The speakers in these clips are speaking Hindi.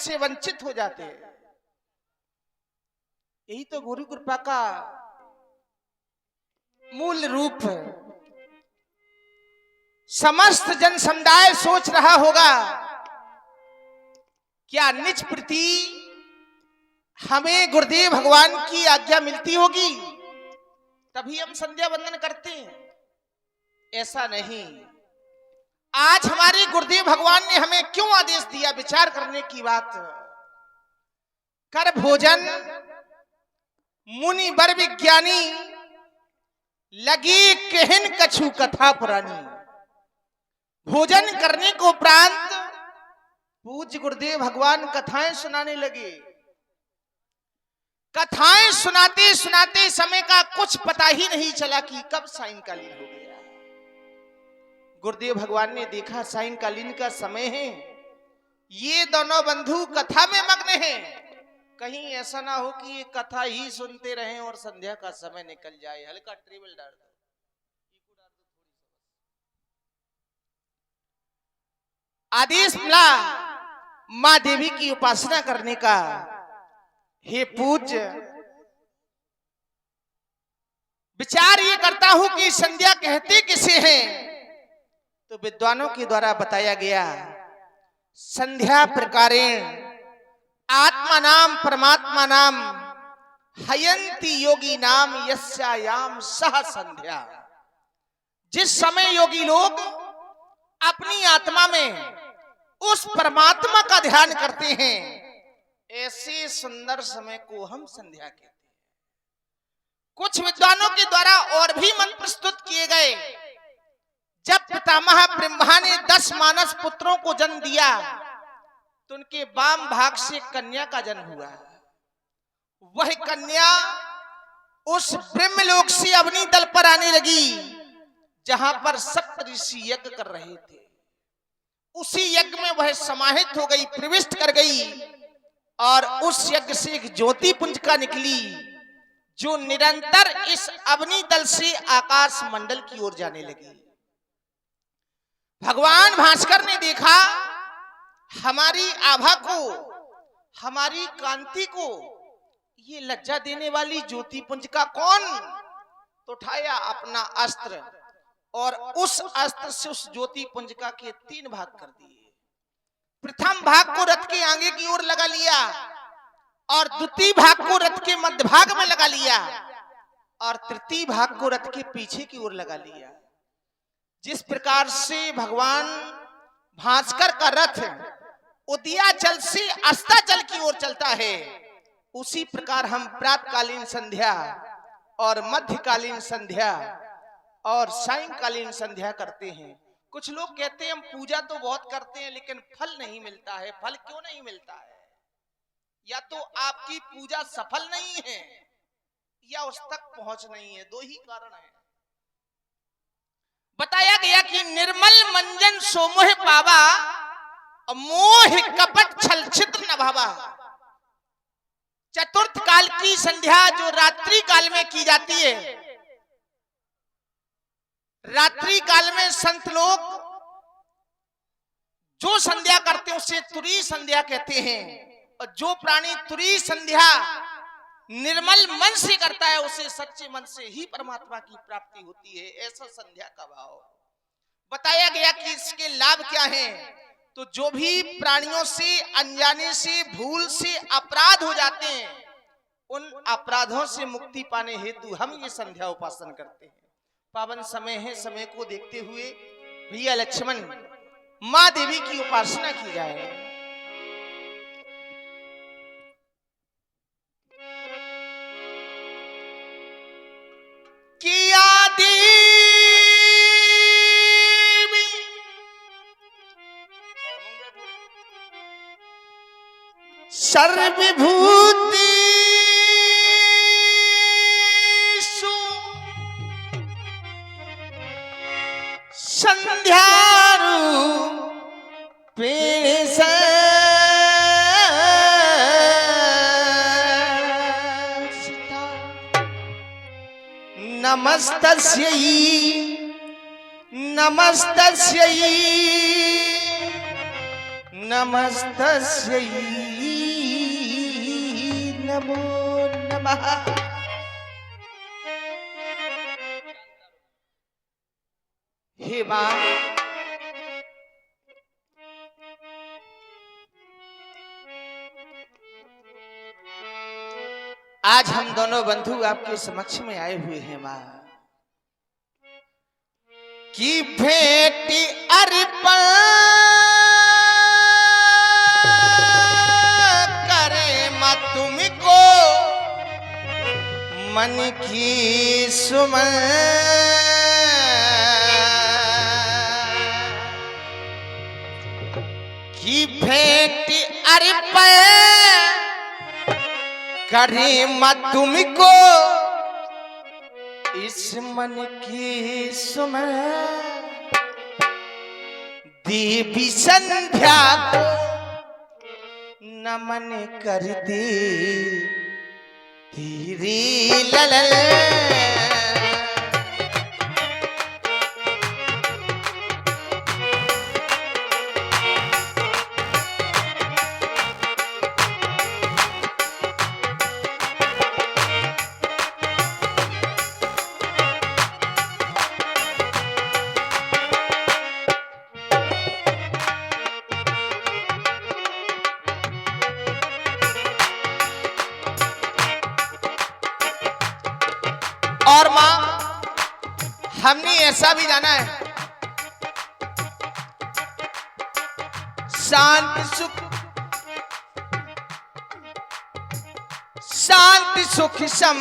से वंचित हो जाते हैं। यही तो गुरु कृपा का मूल रूप है। समस्त जन समुदाय सोच रहा होगा क्या निज प्रति हमें गुरुदेव भगवान की आज्ञा मिलती होगी तभी हम संध्या वंदन करते हैं। ऐसा नहीं। आज हमारे गुरुदेव भगवान ने हमें क्यों आदेश दिया? विचार करने की बात। कर भोजन मुनि बर विज्ञानी, लगी कहन कछु कथा पुरानी। भोजन करने को उपरांत पूज्य गुरुदेव भगवान कथाएं सुनाने लगे। कथाएं सुनाते सुनाते समय का कुछ पता ही नहीं चला कि कब सायंकालीन हो गया। गुरुदेव भगवान ने देखा सायंकालीन का समय है, ये दोनों बंधु कथा में मग्न हैं। कहीं ऐसा ना हो कि ये कथा ही सुनते रहें और संध्या का समय निकल जाए। हल्का ट्रेवल डाल दो। आदेश मिला मां देवी की उपासना करने का। हे पूज्य, विचार ये करता हूं कि संध्या कहते किसे हैं? तो विद्वानों के द्वारा बताया गया, संध्या प्रकारेण आत्मा नाम परमात्मा नाम हयंती योगी नाम यस्यायाम सह संध्या। जिस समय योगी लोग अपनी आत्मा में उस परमात्मा का ध्यान करते हैं, ऐसे सुंदर समय को हम संध्या कहते हैं। कुछ विद्वानों के द्वारा और भी मंत्र प्रस्तुत किए गए। जब पितामह ब्रह्मा ने 10 मानस पुत्रों को जन्म दिया तो उनके वाम भाग से कन्या का जन्म हुआ। वह कन्या उस ब्रह्मलोक से अग्नि तल पर आने लगी जहां पर सप्त ऋषि यज्ञ कर रहे थे। उसी यज्ञ में वह समाहित हो गई, प्रविष्ट कर गई और उस यज्ञ से एक ज्योति पुंजिका निकली जो निरंतर इस अग्नि तल से आकाश मंडल की ओर जाने लगी। भगवान भास्कर ने देखा हमारी आभा को, हमारी कांति को ये लज्जा देने वाली ज्योति पुंजिका कौन? तो उठाया अपना अस्त्र और उस अस्त्र से उस ज्योति पुंजिका के 3 भाग कर दिए। प्रथम भाग को रथ के आगे की ओर लगा लिया और द्वितीय भाग को रथ के मध्य भाग में लगा लिया और तृतीय भाग को रथ के पीछे की ओर लगा लिया। जिस प्रकार से भगवान भास्कर का रथ उदयाचल से अस्ताचल की ओर चलता है, उसी प्रकार हम प्रातकालीन संध्या और मध्यकालीन संध्या और सायंकालीन संध्या करते हैं। कुछ लोग कहते हैं हम पूजा तो बहुत करते हैं लेकिन फल नहीं मिलता है। फल क्यों नहीं मिलता है? या तो आपकी पूजा सफल नहीं है या उस तक पहुंच नहीं है। 2 ही कारण है। बताया गया कि निर्मल मंजन सोमोह पावा, मोह कपट छल छिद्र न भावा। चतुर्थ काल की संध्या जो रात्रि काल में की जाती है, रात्रि काल में संत लोग जो संध्या करते हैं उसे तुरी संध्या कहते हैं। और जो प्राणी तुरी संध्या निर्मल मन से करता है उसे सच्चे मन से ही परमात्मा की प्राप्ति होती है। ऐसा संध्या का भाव बताया गया कि इसके लाभ क्या हैं। तो जो भी प्राणियों से अनजाने से भूल से अपराध हो जाते हैं, उन अपराधों से मुक्ति पाने हेतु हम ये संध्या उपासना करते हैं। पावन समय है, समय को देखते हुए भैया लक्ष्मण मां देवी की उपासना की जाए। किया देवी सर्वभूति संध्यारू पेश नमस्तस्यै नमस्तस्यै नमस्तस्यै नमो नमः। हे मां, आज हम दोनों बंधु आपके समक्ष में आए हुए हैं मां, की भेंटी अर्पण करे मां तुमको, मन की सुमन की भेंटी अर्पण करे मां तुमको, इस मन की सुमन देवी संध्या को नमन कर दे तेरी ललल। और मां, हमने ऐसा भी जाना है, शांति सुख सम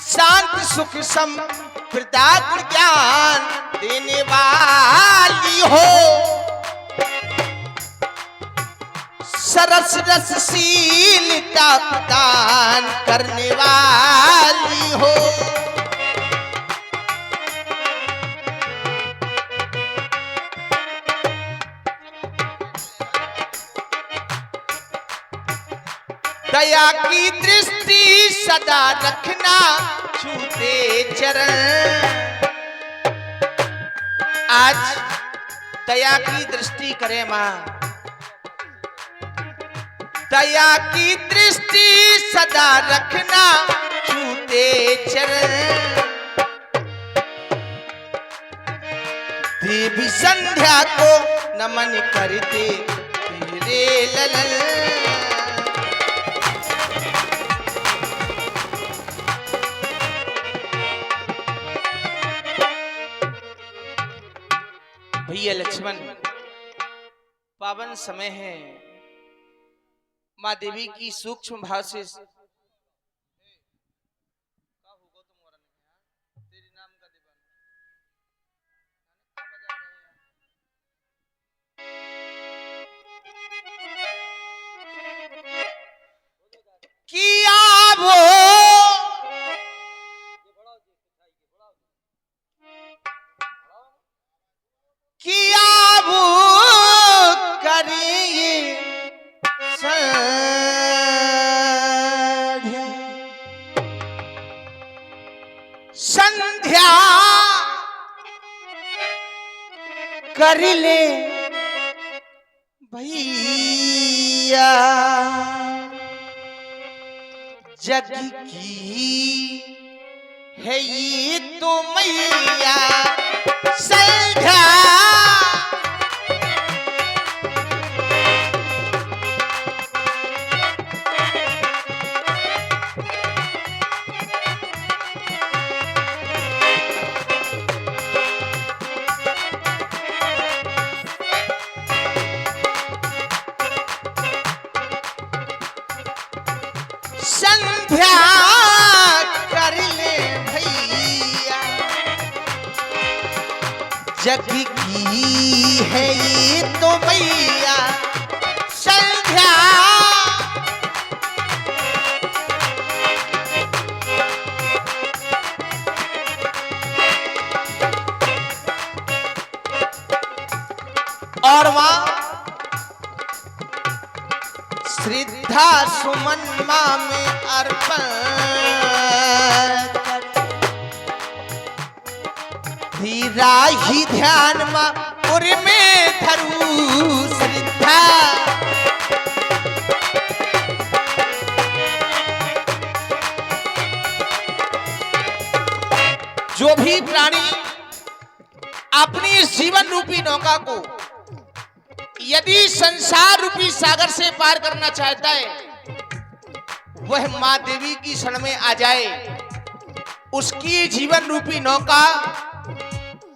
शांति सुख सम प्रदा गुण ज्ञान देने वाली हो, सरस रसशीलता प्रदान करने वाली हो। दया की दृष्टि सदा रखना छूते चरण। आज दया की दृष्टि करें मां, दया की दृष्टि सदा रखना छूते चरण। देवी संध्या को नमन करते तेरे ललल। भैया लक्ष्मण, पावन समय है, माँ देवी की सूक्ष्म भाव से किया वो करिए संध्या कर ले भैया, जग की है ये तो मैया संध्या। संध्या कर ले भैया, जग की है ये तो मैया संध्या। और वहां श्री श्रद्धा सुमन माँ में अर्पण धीरा ही ध्यान माँ उर में धरू श्रद्धा। जो भी प्राणी अपनी इस जीवन रूपी नौका को यदि संसार रूपी सागर से पार करना चाहता है, वह मां देवी की शरण में आ जाए, उसकी जीवन रूपी नौका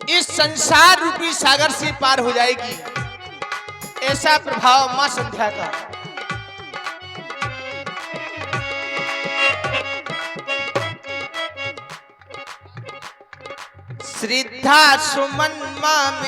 इस संसार रूपी सागर से पार हो जाएगी। ऐसा प्रभाव मां संध्या का। श्रद्धा सुमन मां में